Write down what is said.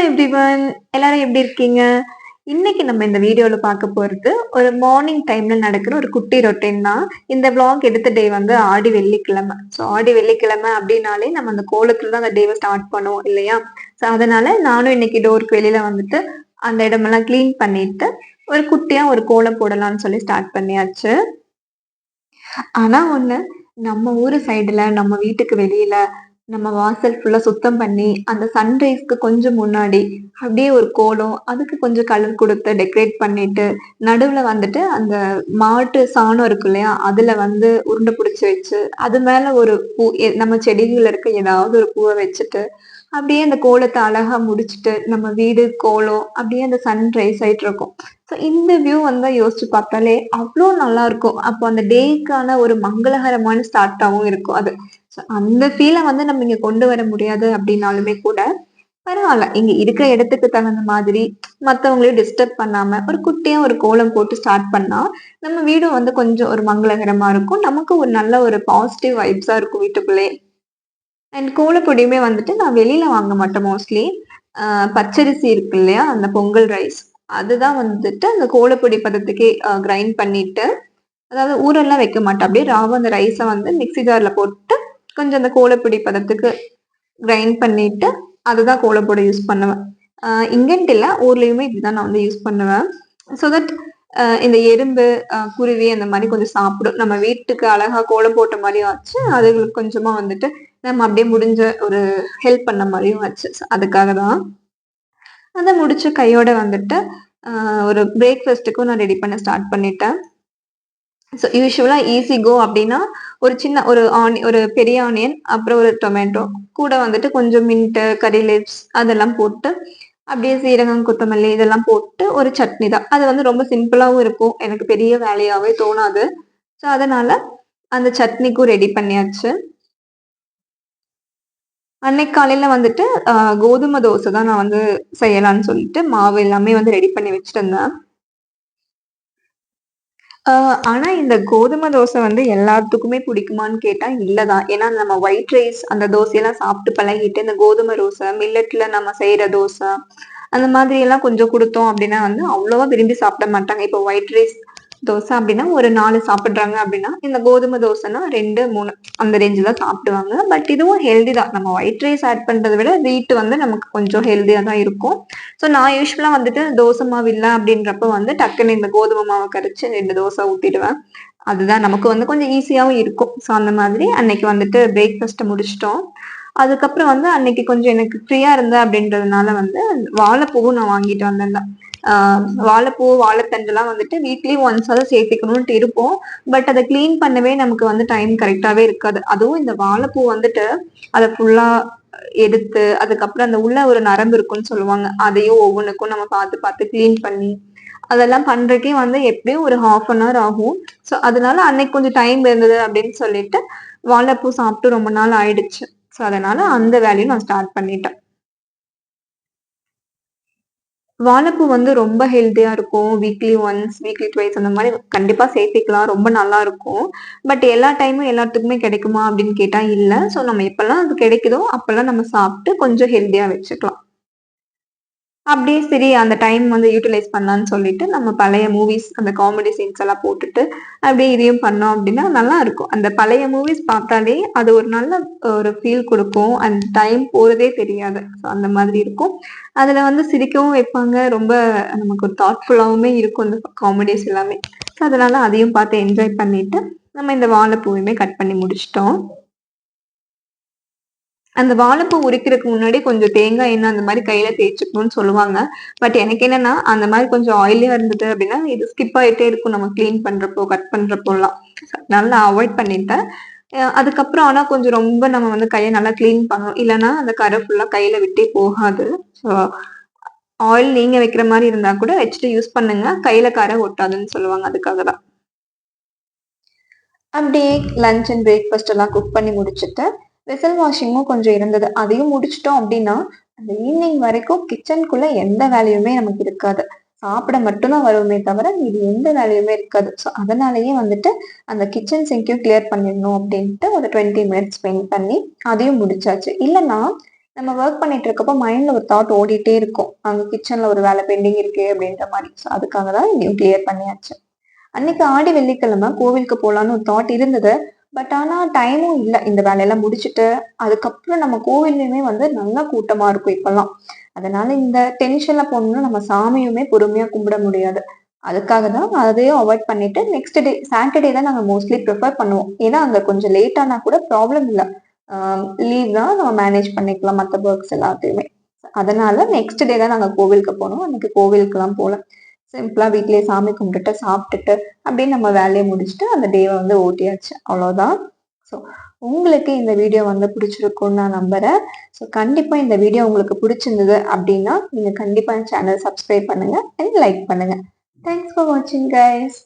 Everyone. எல்லாரும் எப்படி இருக்கீங்க? இன்னைக்கு நம்ம இந்த வீடியோல பார்க்க போறது, ஒரு மார்னிங் டைம்ல நடக்கிற ஒரு குட்டி ரொட்டீன் தான். இந்த விளாக் எடுத்த டே வந்து ஆடி வெள்ளிக்கிழமை. ஆடி வெள்ளிக்கிழமை அப்படின்னாலே நம்ம அந்த கோலத்துல தான் அந்த டேவ ஸ்டார்ட் பண்ணுவோம் இல்லையா? அதனால நானும் இன்னைக்கு டோருக்கு வெளியில வந்துட்டு, அந்த இடமெல்லாம் கிளீன் பண்ணிட்டு, ஒரு குட்டியா ஒரு கோலம் போடலாம்னு சொல்லி ஸ்டார்ட் பண்ணியாச்சு. ஆனா ஒண்ணு, நம்ம ஊரு சைடுல, நம்ம வீட்டுக்கு வெளியில, நம்ம வாசல் ஃபுல்லா சுத்தம் பண்ணி, அந்த சன்ரைஸ்க்கு கொஞ்சம் முன்னாடி, அப்படியே ஒரு கோலம், அதுக்கு கொஞ்சம் கலர் குடுத்து டெக்கரேட் பண்ணிட்டு, நடுவுல வந்துட்டு அந்த மாட்டு சாணம் இருக்கு இல்லையா? அதுல வந்து உருண்டை புடிச்சு வச்சு, அது மேல ஒரு பூ நம்ம செடிகள்ல இருக்க ஏதாவது ஒரு பூவ வச்சுட்டு, அப்படியே அந்த கோலத்த அழகா முடிச்சுட்டு, நம்ம வீடு, கோலம், அப்படியே அந்த சன் ரைஸ் ஆயிட்டுருக்கும். இந்த வியூ வந்து யோசிச்சு பார்த்தாலே அவ்ளோ நல்லாருக்கும். அப்போ அந்த டேக்கான ஒரு மங்களகரமான ஸ்டார்ட்டாவும் இருக்கும் அது. அந்த ஃபீல வந்து நம்ம இங்க கொண்டு வர முடியாது அப்படின்னாலுமே கூட, பரவால்ல. இங்க இருக்கிற இடத்துக்கு தகுந்த மாதிரி மத்தவங்களையும் டிஸ்டர்ப் பண்ணாம, ஒரு குட்டியா ஒரு கோலம் போட்டு ஸ்டார்ட் பண்ணா, நம்ம வீடும் வந்து கொஞ்சம் ஒரு மங்களகரமா இருக்கும். நமக்கு ஒரு நல்ல ஒரு பாசிட்டிவ் வைப்ஸா இருக்கும் வீட்டுக்குள்ளயே. அண்ட் கோலப்பொடியுமே வந்துட்டு நான் வெளியில வாங்க மாட்டேன் மோஸ்ட்லி. அ பச்சரிசி இருக்கு இல்லையா? அந்த பொங்கல் ரைஸ். அதுதான் வந்துட்டு அந்த கோலப்பொடி பதத்துக்கே கிரைண்ட் பண்ணிட்டு, அதாவது ஊரெல்லாம் வைக்க மாட்டேன். அப்படியே ராவா அந்த ரைஸ வந்து மிக்ஸி ஜார்ல போட்டு, கொஞ்சம் அந்த கோலப்பொடி பதத்துக்கு கிரைண்ட் பண்ணிட்டு, அதுதான் கோலப்பொடி யூஸ் பண்ணுவேன். அ இங்கன்ட்டு இல்ல, ஊர்லயுமே இதுதான் நான் வந்து யூஸ் பண்ணுவேன். ஸோ தட் இந்த எறும்பு, குருவி அந்த மாரி கொஞ்சம் சாப்பிடும். நம்ம வீட்டுக்கு அழகா கோலம் போட்ட மாரியும் ஆச்சு. அதுகளுக்கு கொஞ்சமா வந்துட்டு நம்ம அப்படியே முடிஞ்ச ஒரு ஹெல்ப் பண்ண மாரியும் ஆச்சு. அதுக்காக தான். அத முடிச்சு கையோட வந்துட்டு, அ ஒரு பிரேக்ஃபாஸ்ட்டுக்கும் நான் ரெடி பண்ண ஸ்டார்ட் பண்ணிட்டேன். யூசுவலா ஈஸி கோ அப்டின்னா, ஒரு சின்ன ஒரு பெரிய ஆனியன், அப்புறம் ஒரு டொமேட்டோ, கூட வந்துட்டு கொஞ்சம் மின்ட்டு, கரி லீவ்ஸ் அதெல்லாம் போட்டு, அப்படியே சீரகம், கொத்தமல்லி இதெல்லாம் போட்டு ஒரு சட்னி தான். அது வந்து ரொம்ப சிம்பிளாவும் இருக்கும். எனக்கு பெரிய வேலையாவே தோணாது. அதனால அந்த சட்னிக்கும் ரெடி பண்ணியாச்சு. அன்னைக்கு காலையில வந்துட்டு கோதுமை தோசை தான் நான் வந்து செய்யலான்னு சொல்லிட்டு, மாவு எல்லாமே வந்து ரெடி பண்ணி வச்சிருந்தேன். ஆ, ஆனா இந்த கோதுமை தோசை வந்து எல்லாத்துக்குமே பிடிக்குமான்னு கேட்டா இல்ல தான். ஏன்னா நம்ம ஒயிட் ரைஸ் அந்த தோசையெல்லாம் சாப்பிட்டு பழகிட்டு, இந்த கோதுமை தோசை, மில்லட்ல நம்ம செய்ற தோசை, அந்த மாதிரி எல்லாம் கொஞ்சம் குடுத்தோம் அப்டின்னா வந்து அவ்வளவா விரும்பி சாப்பிட மாட்டாங்க. இப்போ ஒயிட் ரைஸ் தோசை அப்டின்னா ஒரு 4 சாப்பிடுறாங்க அப்டின்னா, இந்த கோதுமை தோசைன்னா 2, 3 அந்த ரேஞ்ச் தான் சாப்பிடுவாங்க. பட் இதுவும் ஹெல்தி தான். நம்ம ஒயிட் ரைஸ் ஆட் பண்றத விட வீட் வந்து நமக்கு கொஞ்சம் ஹெல்தியா தான் இருக்கும். நான் யூசுவலா வந்துட்டு தோசை மாவு இல்ல அப்டின்றப்ப வந்து டக்குன்னு இந்த கோதுமை மாவ கரைச்சு 2 தோசை ஊத்திடுவேன். அதுதான் நமக்கு வந்து கொஞ்சம் ஈஸியாவும் இருக்கும். அந்த மாதிரி அன்னைக்கு வந்துட்டு பிரேக்ஃபாஸ்ட்ட முடிச்சுட்டோம். அதுக்கப்புறம் வந்து அன்னைக்கு கொஞ்சம் எனக்கு ஃப்ரீயா இருந்தேன் அப்படின்றதுனால வந்து வாழைப்பூவும் நான் வாங்கிட்டு வந்திருந்தேன். ஆ வாழைப்பூ, வாழைத்தண்டுலாம் வந்துட்டு வீக்லி ஒன்ஸாவது சேர்த்துக்கணும்ன்ட்டு இருப்போம். பட் அத கிளீன் பண்ணவே நமக்கு வந்து டைம் கரெக்ட்டாவே இருக்காது. அதுவும் இந்த வாழைப்பூ வந்துட்டு அத ஃபுல்லா எடுத்து, அதுக்கப்புறம் அந்த உள்ள ஒரு நரம்பு இருக்குன்னு சொல்லுவாங்க. அதையும் ஒவ்வொன்னுக்கும் நம்ம பார்த்து பார்த்து கிளீன் பண்ணி, அதெல்லாம் பண்றதுக்கே வந்து எப்படியும் ஒரு 1/2 அன் ஹவர் ஆகும். அதனால அன்னைக்கு கொஞ்சம் டைம் இருந்தது அப்படின்னு சொல்லிட்டு, வாழைப்பூ சாப்பிட்டு ரொம்ப நாள் ஆயிடுச்சு. அதனால அந்த வேலையும் நான் ஸ்டார்ட் பண்ணிட்டேன். வாழைப்பூ வந்து ரொம்ப ஹெல்த்தியா இருக்கும். வீக்லி ஒன்ஸ், வீக்லி ட்வைஸ் அந்த மாரி கண்டிப்பா சேர்த்துக்கலாம். ரொம்ப நல்லா இருக்கும். பட் எல்லா டைமும் எல்லாத்துக்குமே கிடைக்குமா அப்படின்னு கேட்டா இல்ல. நம்ம எப்பலாம் அது கிடைக்குதோ, அப்பலாம் நம்ம சாப்பிட்டு கொஞ்சம் ஹெல்த்தியா வச்சுக்கலாம். அப்படியே சரி அந்த டைம் வந்து யூட்டிலைஸ் பண்ணலான்னு சொல்லிட்டு, நம்ம பழைய மூவிஸ் அந்த காமெடி சீன்ஸ் எல்லாம் போட்டுட்டு, அப்படியே இதையும் பண்ணோம் அப்படின்னா நல்லாருக்கும். அந்த பழைய மூவிஸ் பார்த்தாலே அது ஒரு நல்ல ஒரு ஃபீல் குடுக்கும். அந்த டைம் போறதே தெரியாது. அந்த மாதிரி இருக்கும். அதுல வந்து சிரிக்கவும் வைப்பாங்க. ரொம்ப நமக்கு ஒரு தாட்ஃபுல்லாவுமே இருக்கும் இந்த காமெடிஸ் எல்லாமே. அதனால அதையும் பார்த்து என்ஜாய் பண்ணிட்டு, நம்ம இந்த வாழைப்பூவையுமே கட் பண்ணி முடிச்சுட்டோம். அந்த வாழைப்பூ உரிக்கிறதுக்கு முன்னாடி கொஞ்சம் தேங்காய் எண்ணெய் அந்த மாரி கையில தேய்ச்சுக்கணும்னு சொல்லுவாங்க. பட் எனக்கு என்னன்னா, அந்த மாரி கொஞ்சம் ஆயிலியா இருந்தது அப்டின்னா, இது ஸ்கிப் ஆயிட்டே இருக்கும் நம்ம கிளீன் பண்றப்போ, கட் பண்றப்போலாம். அதனால நான் அவாய்ட் பண்ணிட்டேன். அதுக்கப்புறம் ஆனா கொஞ்சம் ரொம்ப நம்ம வந்து கைய நல்லா கிளீன் பண்ணணும். இல்லன்னா அந்த கரை ஃபுல்லா கையில விட்டே போகாது. ஸோ ஆயில் நீங்க வைக்கிற மாரி இருந்தா கூட வச்சுட்டு யூஸ் பண்ணுங்க. கையில கரை ஒட்டாதுன்னு சொல்லுவாங்க. அதுக்காக தான். அப்படியே லஞ்ச் அண்ட் பிரேக்ஃபாஸ்ட் எல்லாம் குக் பண்ணி முடிச்சுட்டு, வெசல் வாஷிங்கும் கொஞ்சம் இருந்தது. அதையும் முடிச்சுட்டோம் அப்படின்னா, அந்த ஈவினிங் வரைக்கும் கிச்சனுக்குள்ள எந்த வேலையுமே நமக்கு இருக்காது. சாப்பிட மட்டும் தான் வருவோமே தவிர, மீதி எந்த வேலையுமே இருக்காது. அதனாலேயே வந்துட்டு அந்த கிச்சன் சிங்க்கையும் கிளியர் பண்ணிடணும் அப்படின்ட்டு ஒரு 20 மினிட்ஸ் ஸ்பெண்ட் பண்ணி அதையும் முடிச்சாச்சு. இல்லன்னா, நம்ம ஒர்க் பண்ணிட்டு இருக்கப்போ மைண்ட்ல ஒரு தாட் ஓடிட்டே இருக்கும். அங்க கிச்சன்ல ஒரு வேலை பெண்டிங் இருக்கு அப்படின்ற மாதிரி. ஸோ அதுக்காக தான் இதையும் கிளியர் பண்ணியாச்சு. அன்னைக்கு ஆடி வெள்ளிக்கிழமை கோவிலுக்கு போலான்னு ஒரு தாட் இருந்தது. பட் ஆனா டைமும் இல்ல. இந்த வேலையெல்லாம் முடிச்சுட்டு, அதுக்கப்புறம் நம்ம கோவில்லயுமே வந்து நல்லா கூட்டமா இருக்கும் இப்பல்லாம். அதனால இந்த டென்ஷன்ல போனோம்னா நம்ம சாமியுமே பொறுமையா கும்பிட முடியாது. அதுக்காக தான் அதையும் அவாய்ட் பண்ணிட்டு நெக்ஸ்ட் டே சாட்டர்டே தான் நாங்க மோஸ்ட்லி ப்ரிஃபர் பண்ணுவோம். ஏன்னா அங்க கொஞ்சம் லேட் ஆனா கூட ப்ராப்ளம் இல்ல. லீவ் தான் நம்ம மேனேஜ் பண்ணிக்கலாம் மத்த ஒர்க்ஸ் எல்லாத்தையுமே. அதனால நெக்ஸ்ட் டே தான் நாங்க கோவிலுக்கு போனோம். அன்னைக்கு கோவிலுக்குலாம் போல. சிம்பிளா வீட்லயே சாமி கும்பிட்டுட்டு, சாப்பிட்டுட்டு, அப்படியே நம்ம வேலைய முடிச்சுட்டு அந்த டேவ வந்து ஓட்டியாச்சு. அவ்வளோதான். ஸோ, உங்களுக்கு இந்த வீடியோ வந்து பிடிச்சிருக்கும்னு நான் நம்புறேன். ஸோ, கண்டிப்பா இந்த வீடியோ உங்களுக்கு பிடிச்சிருந்தது அப்படின்னா, நீங்க கண்டிப்பா என் சேனல் சப்ஸ்கிரைப் பண்ணுங்க அண்ட் லைக் பண்ணுங்க. தேங்க்ஸ் ஃபார் வாட்சிங் கைஸ்.